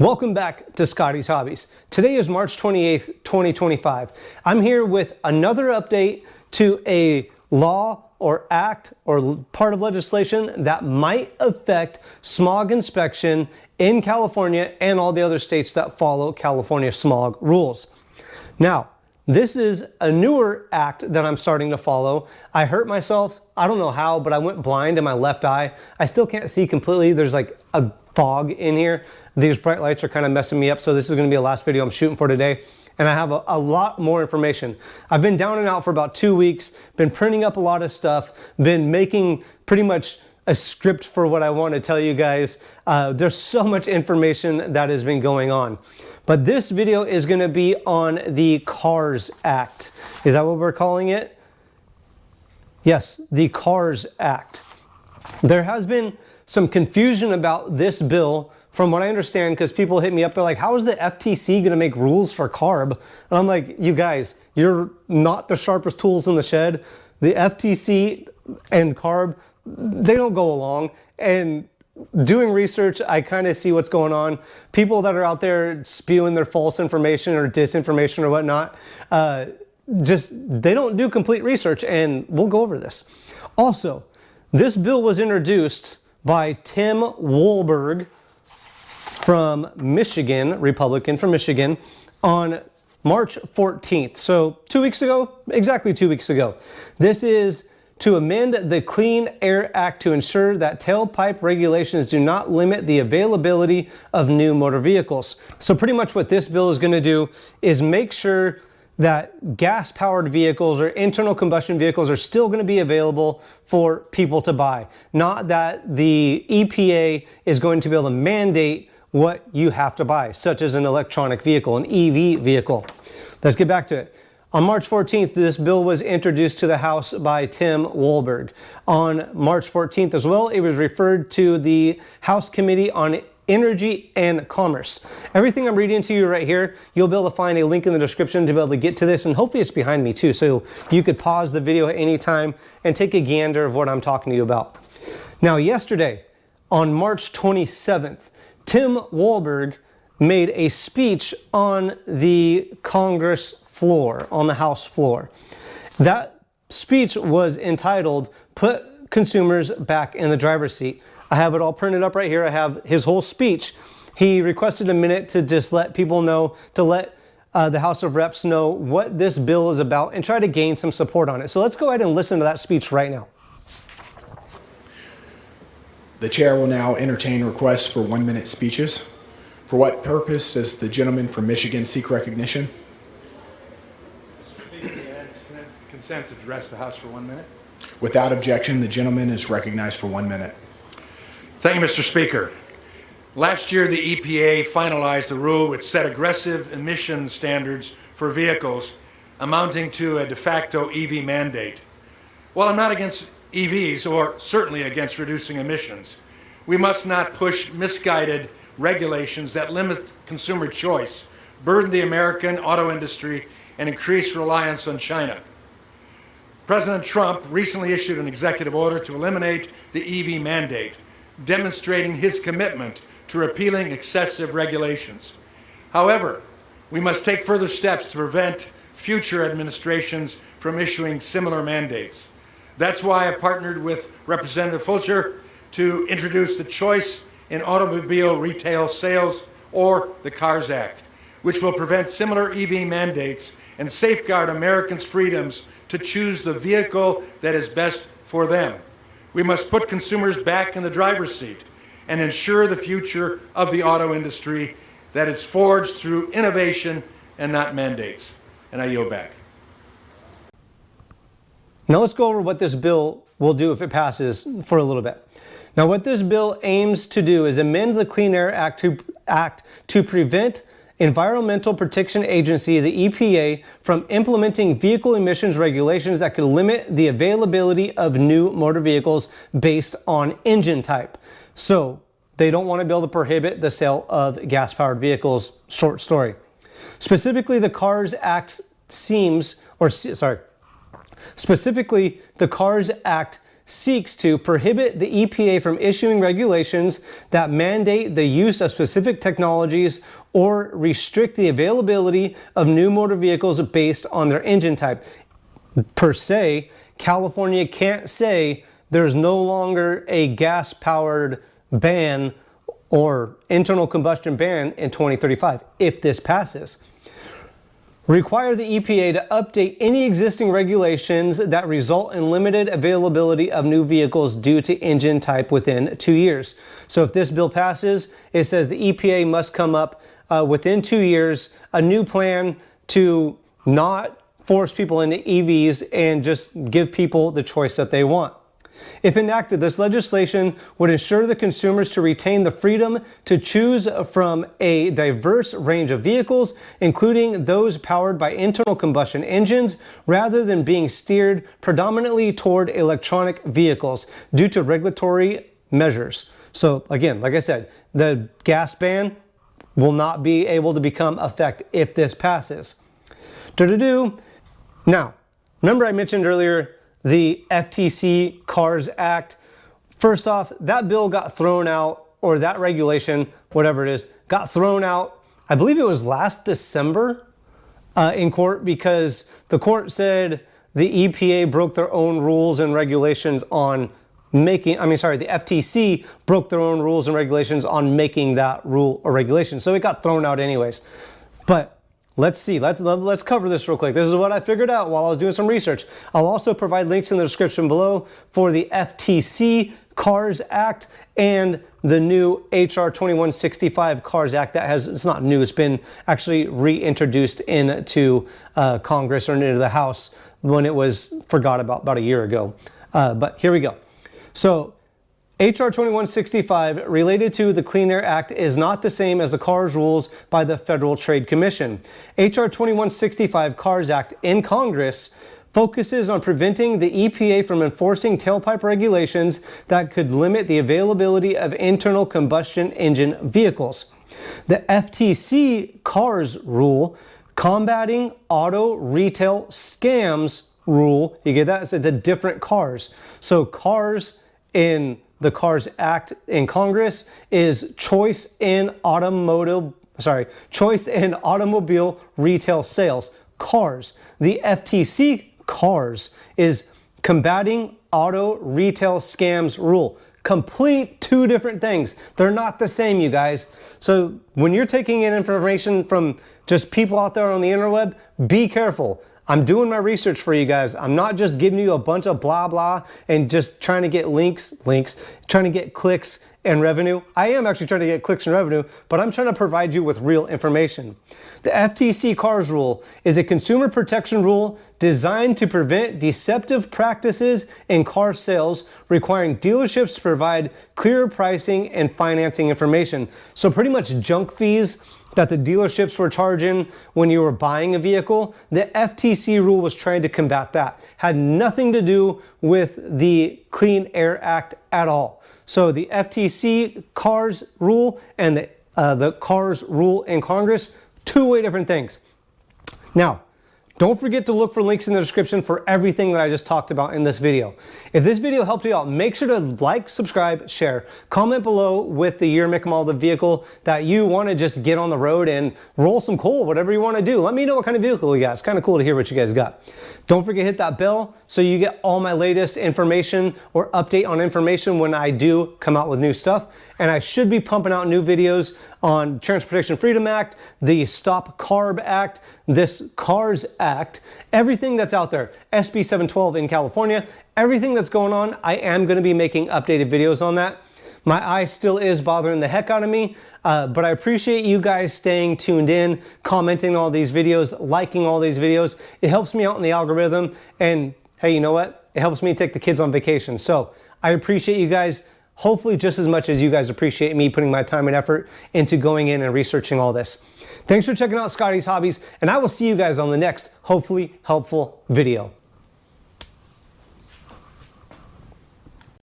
Welcome back to Scotty's Hobbies. Today is March 28th, 2025. I'm here with another update to a law or act or part of legislation that might affect smog inspection in California and all the other states that follow California smog rules. Now, this is a newer act that I'm starting to follow. I hurt myself. I don't know how, but I went blind in my left eye. I still can't see completely. There's like a fog in here. These bright lights are kind of messing me up, so this is going to be the last video I'm shooting for today. And I have a lot more information. I've been down and out for about 2 weeks, been printing up a lot of stuff, been making pretty much a script for what I want to tell you guys. There's so much information that has been going on. But this video is going to be on the CARS Act. Is that what we're calling it? Yes, the CARS Act. There has been some confusion about this bill from what I understand, because people hit me up, they're like, how is the FTC going to make rules for CARB? And I'm like, you guys, you're not the sharpest tools in the shed. The FTC and CARB, they don't go along. And doing research, I kind of see what's going on. People that are out there spewing their false information or disinformation or whatnot, they don't do complete research, and we'll go over this. Also, this bill was introduced by Tim Walberg from Michigan, Republican from Michigan, on March 14th. So 2 weeks ago, exactly 2 weeks ago. This is to amend the Clean Air Act to ensure that tailpipe regulations do not limit the availability of new motor vehicles. So pretty much what this bill is going to do is make sure that gas-powered vehicles or internal combustion vehicles are still going to be available for people to buy. Not that the EPA is going to be able to mandate what you have to buy, such as an electronic vehicle, an EV vehicle. Let's get back to it. On March 14th, this bill was introduced to the House by Tim Walberg. On March 14th as well, it was referred to the House Committee on Energy and Commerce. Everything I'm reading to you right here, you'll be able to find a link in the description to be able to get to this, and hopefully it's behind me too, so you could pause the video at any time and take a gander of what I'm talking to you about. Now, yesterday, on March 27th, Tim Walberg made a speech on the Congress floor, on the House floor. That speech was entitled, "Put Consumers Back in the Driver's Seat." I have it all printed up right here. I have his whole speech. He requested a minute to just let people know, to let the House of Reps know what this bill is about and try to gain some support on it. So let's go ahead and listen to that speech right now. The chair will now entertain requests for 1-minute speeches. For what purpose does the gentleman from Michigan seek recognition? Mr. Speaker, can I consent to address the House for 1 minute? Without objection, the gentleman is recognized for 1 minute. Thank you, Mr. Speaker. Last year, the EPA finalized a rule which set aggressive emission standards for vehicles, amounting to a de facto EV mandate. While I'm not against EVs, or certainly against reducing emissions, we must not push misguided regulations that limit consumer choice, burden the American auto industry, and increase reliance on China. President Trump recently issued an executive order to eliminate the EV mandate, demonstrating his commitment to repealing excessive regulations. However, we must take further steps to prevent future administrations from issuing similar mandates. That's why I partnered with Representative Fulcher to introduce the Choice in Automobile Retail Sales, or the CARS Act, which will prevent similar EV mandates and safeguard Americans' freedoms to choose the vehicle that is best for them. We must put consumers back in the driver's seat and ensure the future of the auto industry that is forged through innovation and not mandates. And I yield back. Now let's go over what this bill will do if it passes for a little bit. Now what this bill aims to do is amend the Clean Air Act to prevent Environmental Protection Agency, the EPA, from implementing vehicle emissions regulations that could limit the availability of new motor vehicles based on engine type. So they don't want to be able to prohibit the sale of gas-powered vehicles, short story. Specifically, the CARS Act seeks to prohibit the EPA from issuing regulations that mandate the use of specific technologies or restrict the availability of new motor vehicles based on their engine type. Per se, California can't say there's no longer a gas-powered ban or internal combustion ban in 2035 if this passes. Require the EPA to update any existing regulations that result in limited availability of new vehicles due to engine type within 2 years. So if this bill passes, it says the EPA must come up within 2 years, a new plan to not force people into EVs and just give people the choice that they want. If enacted, this legislation would ensure the consumers to retain the freedom to choose from a diverse range of vehicles, including those powered by internal combustion engines, rather than being steered predominantly toward electronic vehicles due to regulatory measures. So again, like I said, the gas ban will not be able to become effect if this passes. Now, remember I mentioned earlier the FTC CARS Act. First off, that bill got thrown out, or that regulation, whatever it is, got thrown out, I believe it was last December in court, because the court said the EPA broke their own rules and regulations on the FTC broke their own rules and regulations on making that rule or regulation. So it got thrown out anyways. But let's see, let's cover this real quick. This is what I figured out while I was doing some research. I'll also provide links in the description below for the FTC CARS Act and the new HR 2165 CARS Act it's not new, it's been actually reintroduced into Congress or into the House when it was forgot about a year ago. But here we go. So HR 2165 related to the Clean Air Act is not the same as the CARS rules by the Federal Trade Commission. HR 2165 CARS Act in Congress focuses on preventing the EPA from enforcing tailpipe regulations that could limit the availability of internal combustion engine vehicles. The FTC CARS Rule, Combating Auto Retail Scams Rule, you get that? It's a different CARS. So CARS in the CARS Act in Congress is choice in automobile retail sales, CARS. The FTC CARS is Combating Auto Retail Scams Rule. Complete two different things. They're not the same, you guys. So when you're taking in information from just people out there on the interweb, be careful. I'm doing my research for you guys. I'm not just giving you a bunch of blah blah and just trying to get trying to get clicks and revenue. I am actually trying to get clicks and revenue, but I'm trying to provide you with real information. The FTC CARS Rule is a consumer protection rule designed to prevent deceptive practices in car sales, requiring dealerships to provide clearer pricing and financing information. So pretty much junk fees that the dealerships were charging when you were buying a vehicle, the FTC rule was trying to combat that. Had nothing to do with the Clean Air Act at all. So the FTC CARS rule and the CARS rule in Congress, two-way different things. Now, don't forget to look for links in the description for everything that I just talked about in this video. If this video helped you out, make sure to like, subscribe, share, comment below with the year, make, and model of the vehicle that you want to just get on the road and roll some coal, whatever you want to do. Let me know what kind of vehicle you got. It's kind of cool to hear what you guys got. Don't forget to hit that bell so you get all my latest information or update on information when I do come out with new stuff. And I should be pumping out new videos on Transportation Freedom Act, the Stop Carb Act, this CARS Act, everything that's out there, SB 712 in California, everything that's going on, I am going to be making updated videos on that. My eye still is bothering the heck out of me, but I appreciate you guys staying tuned in, commenting all these videos, liking all these videos. It helps me out in the algorithm, and hey, you know what? It helps me take the kids on vacation. So I appreciate you guys. Hopefully just as much as you guys appreciate me putting my time and effort into going in and researching all this. Thanks for checking out Scotty's Hobbies, and I will see you guys on the next, hopefully helpful video.